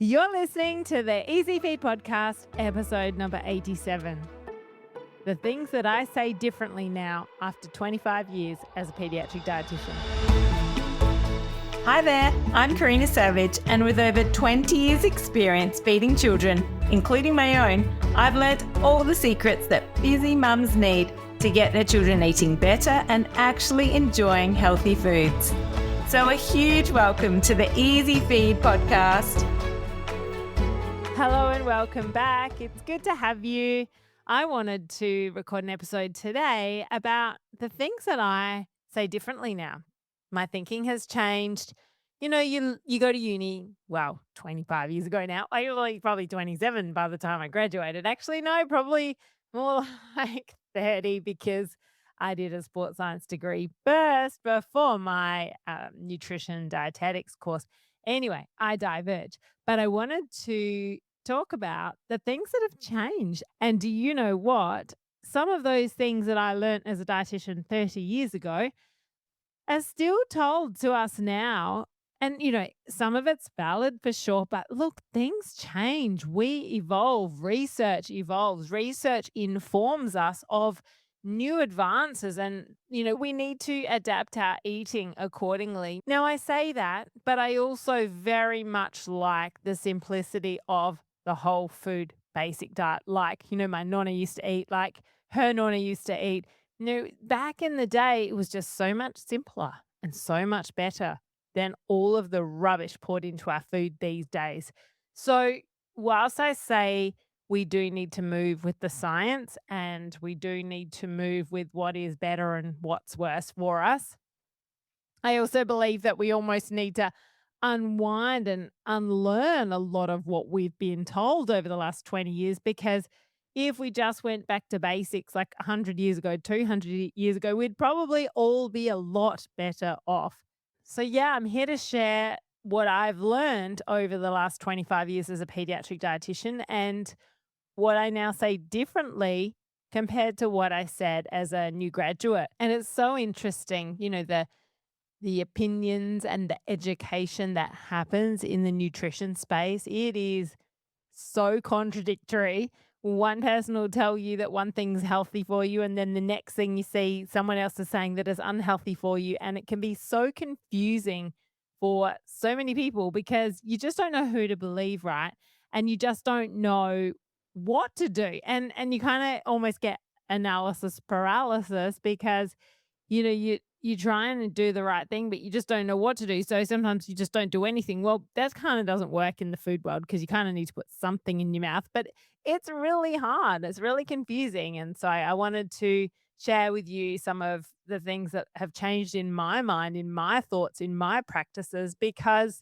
You're listening to the Easy Feed Podcast, episode number 87. The things that I say differently now after 25 years as a paediatric dietitian. Hi there, I'm Karina Savage, and with over 20 years experience feeding children, including my own, I've learnt all the secrets that busy mums need to get their children eating better and actually enjoying healthy foods. So a huge welcome to the Easy Feed Podcast. Hello and welcome back. It's good to have you. I wanted to record an episode today about the things that I say differently now. My thinking has changed. You know, you go to uni, 25 years ago now. I was probably 27 by the time I graduated. Actually, no, probably more like 30 because I did a sports science degree first before my nutrition dietetics course. Anyway, I diverge, but I wanted to talk about the things that have changed. And do you know what? Some of those things that I learned as a dietitian 30 years ago are still told to us now. And, you know, some of it's valid for sure, but look, things change. We evolve. Research evolves. Research informs us of new advances and, you know, we need to adapt our eating accordingly. Now, I say that, but I also very much like the simplicity of the whole food basic diet, like, you know, my nonna used to eat, like her nonna used to eat. You know, back in the day, it was just so much simpler and so much better than all of the rubbish poured into our food these days. So, whilst I say we do need to move with the science and we do need to move with what is better and what's worse for us, I also believe that we almost need to unwind and unlearn a lot of what we've been told over the last 20 years because if we just went back to basics like 100 years ago, 200 years ago, we'd probably all be a lot better off. So, yeah, I'm here to share what I've learned over the last 25 years as a pediatric dietitian and what I now say differently compared to what I said as a new graduate. And it's so interesting, you know, the opinions and the education that happens in the nutrition space. It is so contradictory. One person will tell you that one thing's healthy for you, and then the next thing you see, someone else is saying that is unhealthy for you. And it can be so confusing for so many people because you just don't know who to believe, right? And you just don't know what to do. And you kind of almost get analysis paralysis because you're trying to do the right thing, but you just don't know what to do. So sometimes you just don't do anything. Well, that kind of doesn't work in the food world because you kind of need to put something in your mouth, but it's really hard. It's really confusing. And so I wanted to share with you some of the things that have changed in my mind, in my thoughts, in my practices, because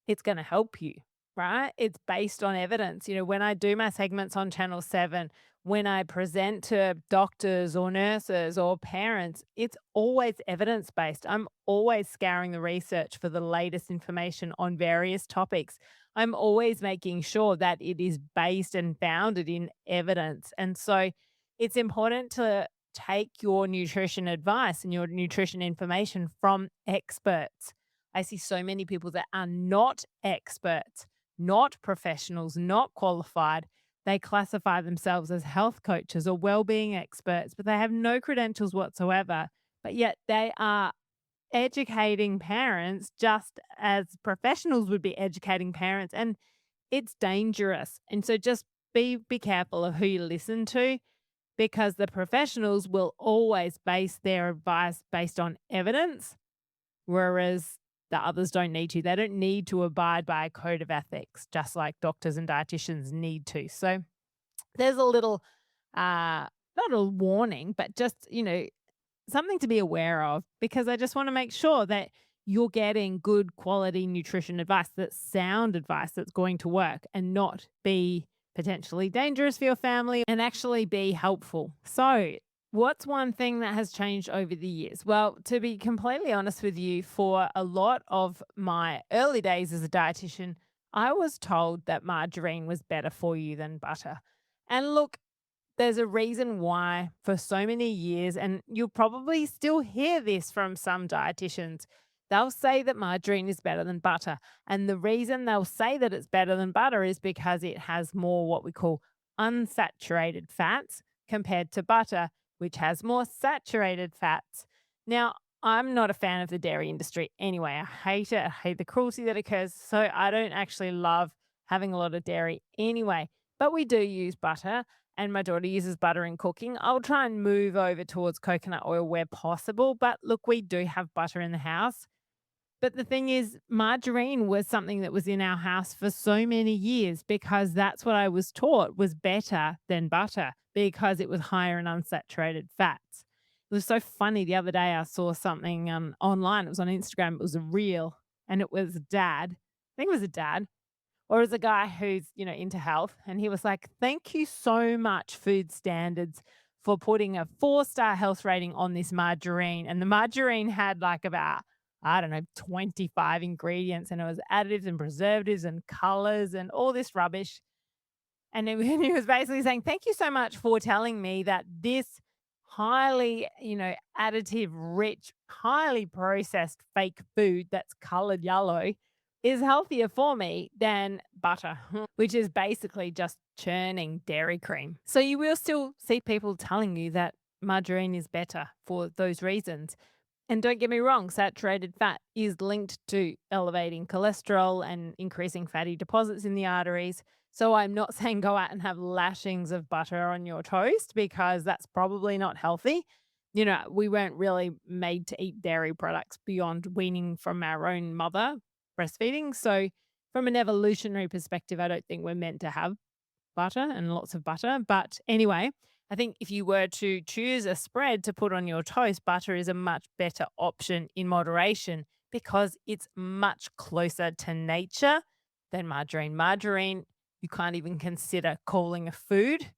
it's going to help you, right? It's based on evidence. You know, when I do my segments on Channel 7, when I present to doctors or nurses or parents, it's always evidence based. I'm always scouring the research for the latest information on various topics. I'm always making sure that it is based and founded in evidence. And so it's important to take your nutrition advice and your nutrition information from experts. I see so many people that are not experts, not professionals, not qualified. They classify themselves as health coaches or well-being experts, but they have no credentials whatsoever. But yet they are educating parents just as professionals would be educating parents. And it's dangerous. And so just be careful of who you listen to because the professionals will always base their advice based on evidence, whereas the others don't need to. They don't need to abide by a code of ethics, just like doctors and dietitians need to. So there's a little, not a warning, but just, you know, something to be aware of because I just want to make sure that you're getting good quality nutrition advice, that's sound advice that's going to work and not be potentially dangerous for your family and actually be helpful. So what's one thing that has changed over the years? Well, to be completely honest with you, for a lot of my early days as a dietitian, I was told that margarine was better for you than butter. And look, there's a reason why for so many years, and you'll probably still hear this from some dietitians, they'll say that margarine is better than butter. And the reason they'll say that it's better than butter is because it has more what we call unsaturated fats compared to butter, which has more saturated fats. Now, I'm not a fan of the dairy industry anyway. I hate it. I hate the cruelty that occurs. So I don't actually love having a lot of dairy anyway. But we do use butter, and my daughter uses butter in cooking. I'll try and move over towards coconut oil where possible. But look, we do have butter in the house. But the thing is, margarine was something that was in our house for so many years because that's what I was taught was better than butter because it was higher in unsaturated fats. It was so funny. The other day, I saw something online. It was on Instagram. It was a reel, and it was a dad. I think it was a dad or as a guy who's, into health. And he was like, thank you so much, Food Standards, for putting a 4-star health rating on this margarine. And the margarine had like about, I don't know, 25 ingredients, and it was additives and preservatives and colors and all this rubbish. And he was basically saying, thank you so much for telling me that this highly, additive rich, highly processed fake food that's colored yellow is healthier for me than butter, which is basically just churning dairy cream. So you will still see people telling you that margarine is better for those reasons. And don't get me wrong, saturated fat is linked to elevating cholesterol and increasing fatty deposits in the arteries. So I'm not saying go out and have lashings of butter on your toast because that's probably not healthy. We weren't really made to eat dairy products beyond weaning from our own mother breastfeeding. So from an evolutionary perspective, I don't think we're meant to have butter and lots of butter. But anyway, I think if you were to choose a spread to put on your toast, butter is a much better option in moderation because it's much closer to nature than margarine. Margarine, you can't even consider calling a food.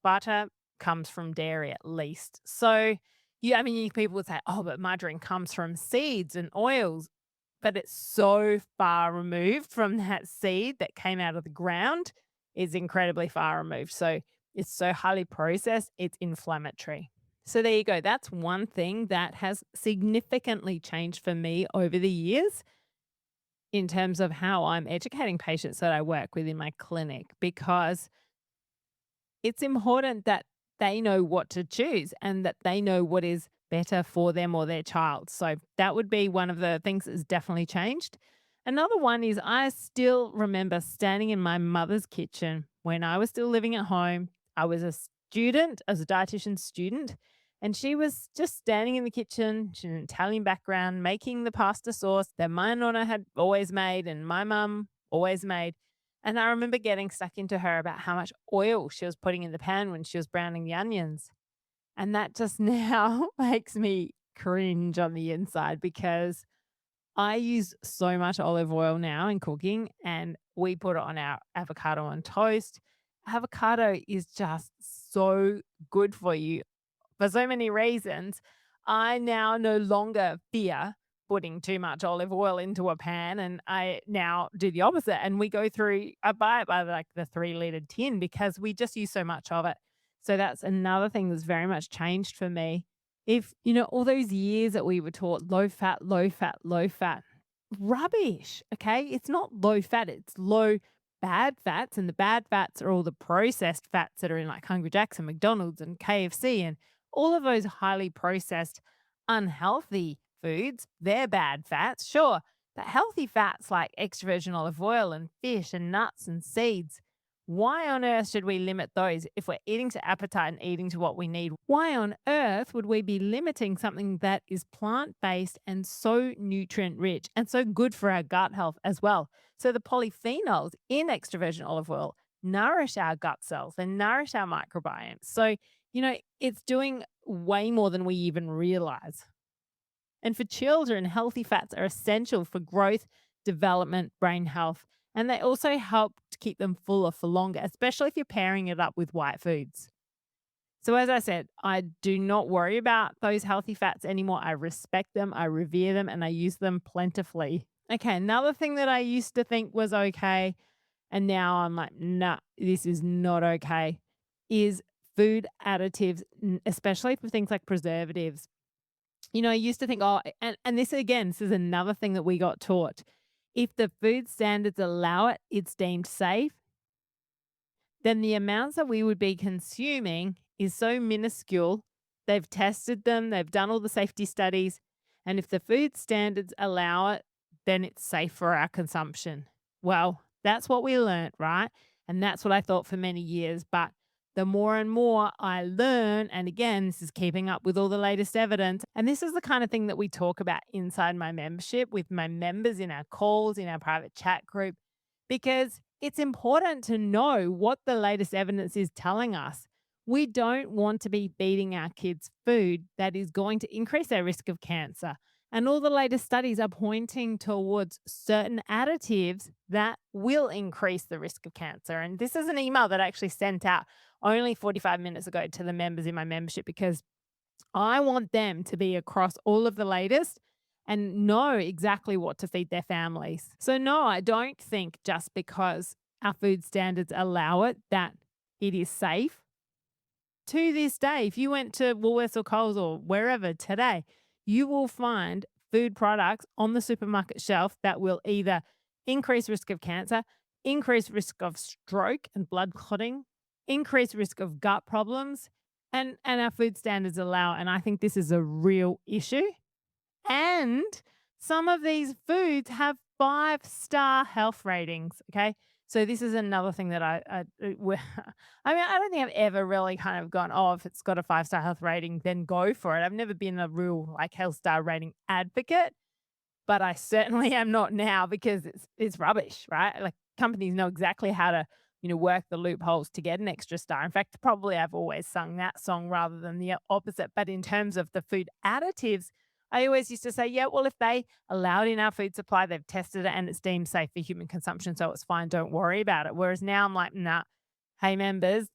Butter comes from dairy at least. So, people would say, oh, but margarine comes from seeds and oils, but it's so far removed from that seed that came out of the ground. It's incredibly far removed. So it's so highly processed, it's inflammatory. So there you go. That's one thing that has significantly changed for me over the years in terms of how I'm educating patients that I work with in my clinic, because it's important that they know what to choose and that they know what is better for them or their child. So that would be one of the things that's definitely changed. Another one is I still remember standing in my mother's kitchen when I was still living at home. I was a student, as a dietitian student, and she was just standing in the kitchen. She's an Italian background, making the pasta sauce that my nonna had always made and my mum always made. And I remember getting stuck into her about how much oil she was putting in the pan when she was browning the onions. And that just now makes me cringe on the inside because I use so much olive oil now in cooking, and we put it on our avocado on toast. Avocado is just so good for you for so many reasons. I now no longer fear putting too much olive oil into a pan, and I now do the opposite. And we go through, I buy it by like the 3 liter tin because we just use so much of it. So that's another thing that's very much changed for me. If, all those years that we were taught low fat, low fat, low fat, rubbish. Okay. It's not low fat, it's low bad fats. And the bad fats are all the processed fats that are in like Hungry Jack's and McDonald's and KFC and all of those highly processed, unhealthy foods. They're bad fats, sure. But healthy fats like extra virgin olive oil and fish and nuts and seeds, why on earth should we limit those if we're eating to appetite and eating to what we need? Why on earth would we be limiting something that is plant based and so nutrient rich and so good for our gut health as well? So, the polyphenols in extra virgin olive oil nourish our gut cells and nourish our microbiome. So, it's doing way more than we even realize. And for children, healthy fats are essential for growth, development, brain health, and they also help to keep them fuller for longer, especially if you're pairing it up with white foods. So, as I said, I do not worry about those healthy fats anymore. I respect them, I revere them, and I use them plentifully. Okay, another thing that I used to think was okay, and now I'm like, nah, this is not okay, is food additives, especially for things like preservatives. I used to think, oh, and this again, this is another thing that we got taught. If the food standards allow it, it's deemed safe, then the amounts that we would be consuming is so minuscule. They've tested them, they've done all the safety studies. And if the food standards allow it, then it's safe for our consumption. Well, that's what we learned, right? And that's what I thought for many years. But the more and more I learn, and again, this is keeping up with all the latest evidence. And this is the kind of thing that we talk about inside my membership with my members in our calls, in our private chat group, because it's important to know what the latest evidence is telling us. We don't want to be feeding our kids food that is going to increase their risk of cancer. And all the latest studies are pointing towards certain additives that will increase the risk of cancer. And this is an email that I actually sent out only 45 minutes ago to the members in my membership because I want them to be across all of the latest and know exactly what to feed their families. So, no, I don't think just because our food standards allow it that it is safe. To this day, if you went to Woolworths or Coles or wherever today, you will find food products on the supermarket shelf that will either increase risk of cancer, increase risk of stroke and blood clotting, increase risk of gut problems, and our food standards allow. And I think this is a real issue. And some of these foods have 5-star health ratings. Okay. So this is another thing that I mean, I don't think I've ever really kind of gone, oh, if it's got a 5-star health rating, then go for it. I've never been a real like health star rating advocate, but I certainly am not now because it's rubbish, right? Like companies know exactly how to, work the loopholes to get an extra star. In fact, probably I've always sung that song rather than the opposite. But in terms of the food additives, I always used to say, yeah, well, if they allow it in our food supply, they've tested it and it's deemed safe for human consumption, so it's fine. Don't worry about it. Whereas now I'm like, nah, hey members,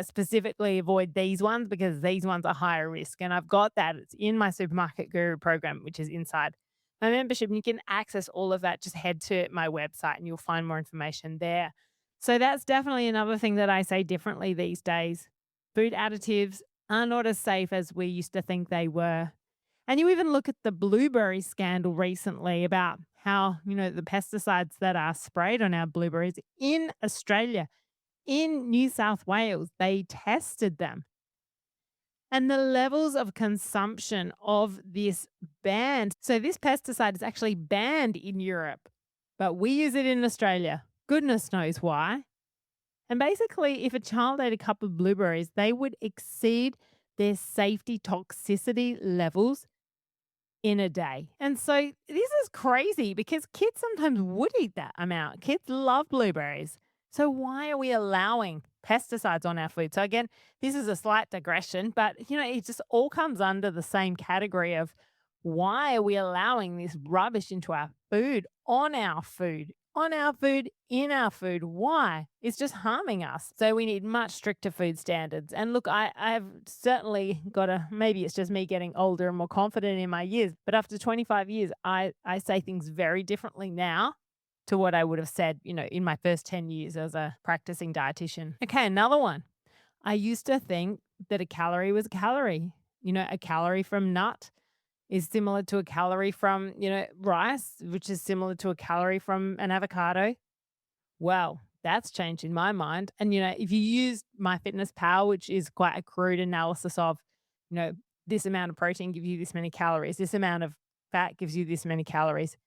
specifically avoid these ones because these ones are higher risk. And I've got that. It's in my Supermarket Guru program, which is inside my membership. And you can access all of that. Just head to my website and you'll find more information there. So that's definitely another thing that I say differently these days. Food additives are not as safe as we used to think they were. And you even look at the blueberry scandal recently about how, the pesticides that are sprayed on our blueberries in Australia, in New South Wales, they tested them. And the levels of consumption of this banned. So this pesticide is actually banned in Europe, but we use it in Australia. Goodness knows why. And basically, if a child ate a cup of blueberries, they would exceed their safety toxicity levels in a day. And so this is crazy because kids sometimes would eat that amount. Kids love blueberries. So why are we allowing pesticides on our food? So again, this is a slight digression, but it just all comes under the same category of why are we allowing this rubbish into our food, on our food, in our food? Why? It's just harming us. So we need much stricter food standards. And look, I've certainly maybe it's just me getting older and more confident in my years, but after 25 years, I say things very differently now to what I would have said, in my first 10 years as a practicing dietitian. Okay, another one. I used to think that a calorie was a calorie. A calorie from nut is similar to a calorie from, rice, which is similar to a calorie from an avocado. Well, that's changed in my mind. And, if you use MyFitnessPal, which is quite a crude analysis of, this amount of protein gives you this many calories, this amount of fat gives you this many calories.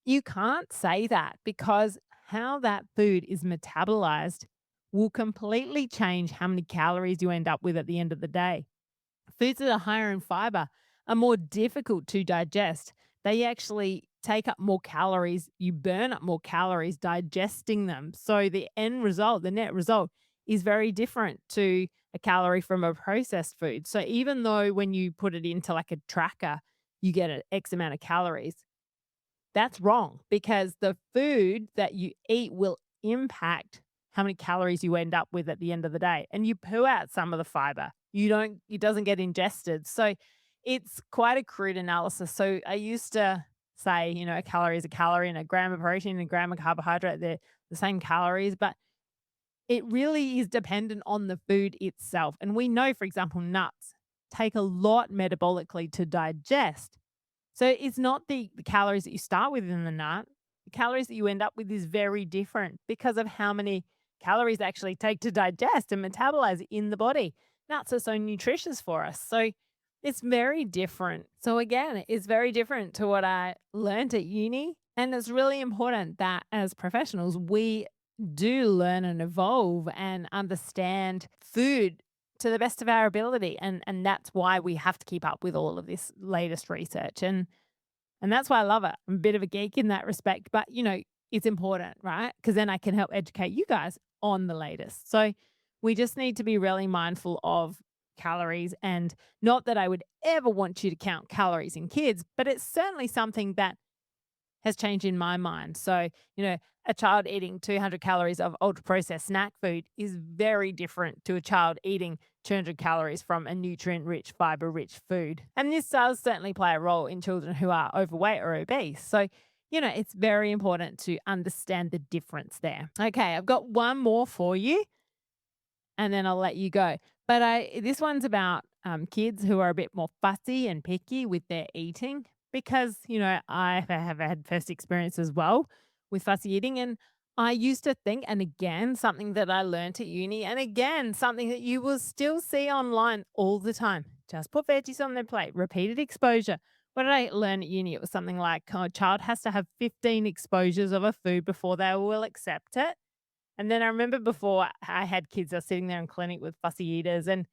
You can't say that because how that food is metabolized will completely change how many calories you end up with at the end of the day. Foods that are higher in fiber are more difficult to digest. They actually take up more calories. You burn up more calories digesting them. So the end result, the net result, is very different to a calorie from a processed food. So even though when you put it into like a tracker, you get an X amount of calories, that's wrong because the food that you eat will impact how many calories you end up with at the end of the day. And you poo out some of the fiber. It doesn't get ingested. So it's quite a crude analysis. So I used to say, a calorie is a calorie and a gram of protein and a gram of carbohydrate, they're the same calories, but it really is dependent on the food itself. And we know, for example, nuts take a lot metabolically to digest. So it's not the calories that you start with in the nut. The calories that you end up with is very different because of how many calories they actually take to digest and metabolize in the body. Nuts are so nutritious for us. So it's very different. So again, it's very different to what I learned at uni. And it's really important that as professionals, we do learn and evolve and understand food to the best of our ability. And that's why we have to keep up with all of this latest research. And that's why I love it. I'm a bit of a geek in that respect, but it's important, right? Because then I can help educate you guys on the latest. So we just need to be really mindful of calories, and not that I would ever want you to count calories in kids, but it's certainly something that has changed in my mind. So, a child eating 200 calories of ultra processed snack food is very different to a child eating 200 calories from a nutrient rich, fiber rich food. And this does certainly play a role in children who are overweight or obese. So, it's very important to understand the difference there. Okay, I've got one more for you and then I'll let you go. But this one's about kids who are a bit more fussy and picky with their eating because, I have had first experience as well with fussy eating. And I used to think, and again, something that I learned at uni, and again, something that you will still see online all the time, just put veggies on their plate, repeated exposure. What did I learn at uni? It was something like a child has to have 15 exposures of a food before they will accept it. And then I remember before I had kids, I was sitting there in clinic with fussy eaters. And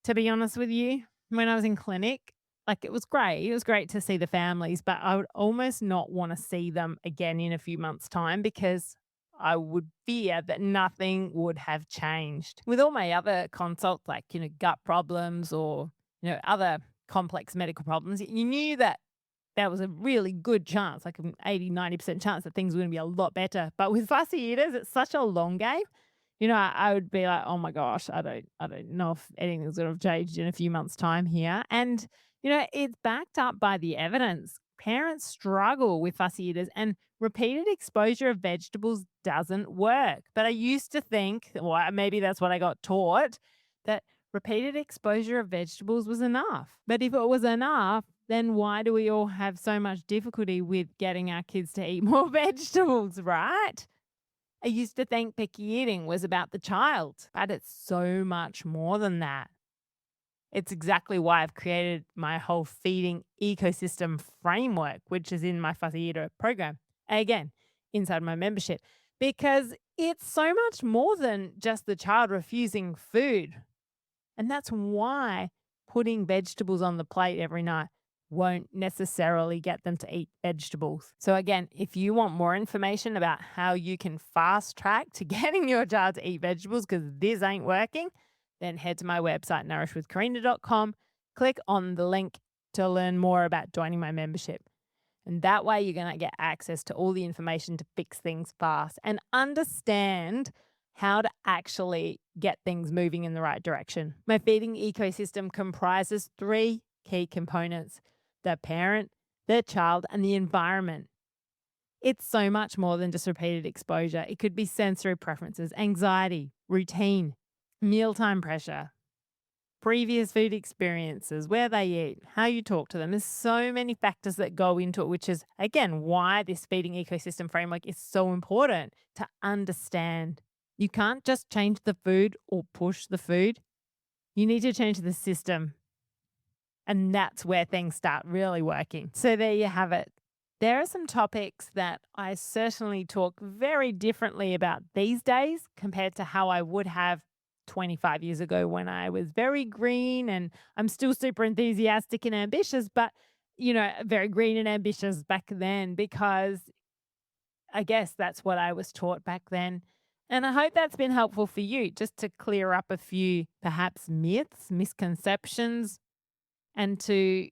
to be honest with you, when I was in clinic, like it was great. It was great to see the families, but I would almost not want to see them again in a few months' time because I would fear that nothing would have changed. With all my other consults, like, gut problems or, other complex medical problems, you knew that there was a really good chance, like an 80, 90% chance that things were going to be a lot better. But with fussy eaters, it's such a long game. I would be like, oh my gosh, I don't know if anything's going to have changed in a few months' time here. And, it's backed up by the evidence. Parents struggle with fussy eaters and repeated exposure of vegetables doesn't work. But I used to think, well, maybe that's what I got taught, that repeated exposure of vegetables was enough. But if it was enough, then why do we all have so much difficulty with getting our kids to eat more vegetables, right? I used to think picky eating was about the child, but it's so much more than that. It's exactly why I've created my whole feeding ecosystem framework, which is in my Fuzzy Eater program. Again, inside my membership, because it's so much more than just the child refusing food. And that's why putting vegetables on the plate every night won't necessarily get them to eat vegetables. So again, if you want more information about how you can fast track to getting your child to eat vegetables because this ain't working, then head to my website, nourishwithkarina.com, click on the link to learn more about joining my membership. And that way you're going to get access to all the information to fix things fast and understand how to actually get things moving in the right direction. My feeding ecosystem comprises 3 key components: the parent, the child, and the environment. It's so much more than just repeated exposure. It could be sensory preferences, anxiety, routine, mealtime pressure, previous food experiences, where they eat, how you talk to them. There's so many factors that go into it, which is, again, why this feeding ecosystem framework is so important to understand. You can't just change the food or push the food. You need to change the system. And that's where things start really working. So there you have it. There are some topics that I certainly talk very differently about these days compared to how I would have 25 years ago when I was very green, and I'm still super enthusiastic and ambitious, but, very green and ambitious back then because I guess that's what I was taught back then. And I hope that's been helpful for you just to clear up a few perhaps myths, misconceptions, and to,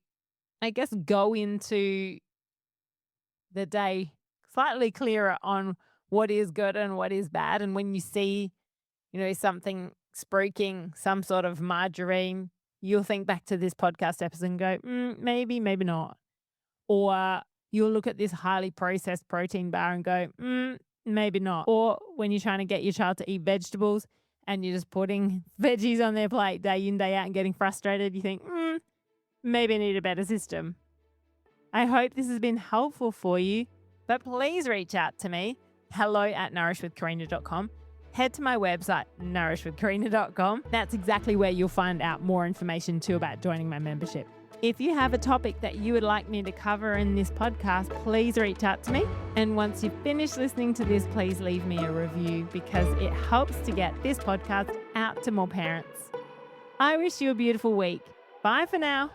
I guess, go into the day slightly clearer on what is good and what is bad. And when you see, something spruiking, some sort of margarine, you'll think back to this podcast episode and go, maybe, maybe not. Or you'll look at this highly processed protein bar and go, maybe not. Or when you're trying to get your child to eat vegetables and you're just putting veggies on their plate day in, day out and getting frustrated, you think, maybe I need a better system. I hope this has been helpful for you, but please reach out to me, hello@nourishwithkarina.com. Head to my website, nourishwithkarina.com. That's exactly where you'll find out more information too about joining my membership. If you have a topic that you would like me to cover in this podcast, please reach out to me. And once you've finished listening to this, please leave me a review because it helps to get this podcast out to more parents. I wish you a beautiful week. Bye for now.